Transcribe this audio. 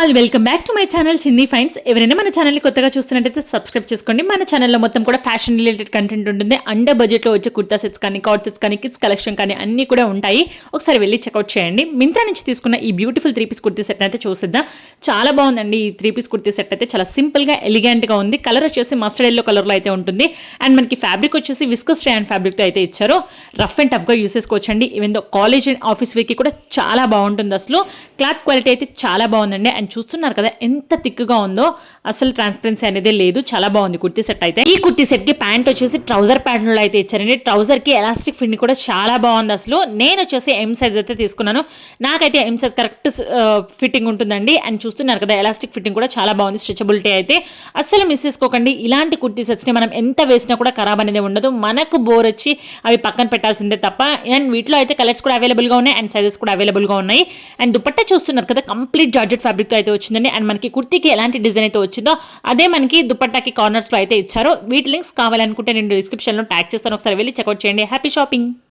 All welcome back to my channel చిన్ని finds. ఎవరైనా మన ఛానల్ని కొత్తగా చూస్తున్నట్టయితే సబ్స్క్రైబ్ చేసుకోండి. మన ఛానల్లో మొత్తం కూడా ఫ్యాషన్ రిలేటెడ్ కంటెంట్ ఉంటుంది. అండర్ బడ్జెట్లో వచ్చే కుర్తా సెట్స్ కానీ, కార్డ్ సెట్స్ కానీ, కిడ్స్ కలెక్షన్ కానీ అన్నీ కూడా ఉంటాయి. ఒకసారి వెళ్ళి చెక్అవుట్ చేయండి. మింత్రా నుంచి తీసుకున్న ఈ బ్యూటిఫుల్ 3 పీస్ కుర్తీ సెట్ అయితే చూసిద్దాం. చాలా బాగుందండి. ఈ 3 పీస్ కుర్తీ సెట్ అయితే చాలా సింపుల్గా ఎలిగెంట్గా ఉంది. కలర్ వచ్చేసి మస్టర్డ్ ఎల్లో కలర్లో అయితే ఉంటుంది. అండ్ మనకి ఫ్యాబ్రిక్ వచ్చేసి విస్కస్ రేయాన్ ఫ్యాబ్రిక్తో అయితే ఇచ్చారు. రఫ్ అండ్ టఫ్గా యూస్ చేసుకోవచ్చండి. Even though college and office వేర్కి కూడా చాలా బాగుంటుంది. అసలు క్లాత్ క్వాలిటీ అయితే చాలా బాగుందండి. అండ్ చూస్తున్నారు కదా ఎంత థిక్గా ఉందో, అసలు ట్రాన్స్పరెన్సీ అనేది లేదు. చాలా బాగుంది కుర్తీ సెట్ అయితే. ఈ కుర్తీ సెట్ కి ప్యాంట్ వచ్చేసి ట్రౌజర్ ప్యాంట్ లో అయితే ఇచ్చారండి. ట్రౌజర్ కి ఎలాస్టిక్ ఫిట్ కూడా చాలా బాగుంది. అసలు నేను వచ్చేసి ఎం సైజ్ అయితే తీసుకున్నాను. నాకైతే ఎం సైజ్ కరెక్ట్ ఫిట్టింగ్ ఉంటుందండి. అండ్ చూస్తున్నారు కదా ఎలాస్టిక్ ఫిట్టింగ్ కూడా చాలా బాగుంది. స్ట్రెచబిలిటీ అయితే అస్సలు మిస్ చేసుకోకండి. ఇలాంటి కుర్తీ సెట్స్ ని మనం ఎంత వేసినా కూడా ఖరాబ్ అనేది ఉండదు. మనకు బోర్ వచ్చి అవి పక్కన పెట్టాల్సిందే తప్ప. అండ్ వీటిలో అయితే కలర్స్ కూడా అవైలబుల్ గా ఉన్నాయి. అండ్ సైజెస్ కూడా అవైలబుల్ గా ఉన్నాయి. అండ్ దుపట్టా చూస్తున్నారు కదా కంప్లీట్ జార్జెట్ ఫ్యాబ్రిక్ తో అయితే వచ్చిందండి. అండ్ మనకి కుర్తీకి ఎలాంటి డిజైన్ అయితే వచ్చిందో అదే మనకి దుపట్టాకి కార్నర్స్ లో అయితే ఇచ్చారు. వీటి లింక్స్ కావాలనుకుంటే నేను డిస్క్రిప్షన్ లో ట్యాగ్ చేస్తాను. ఒకసారి వెళ్ళి చెక్అవుట్ చేయండి. Happy shopping.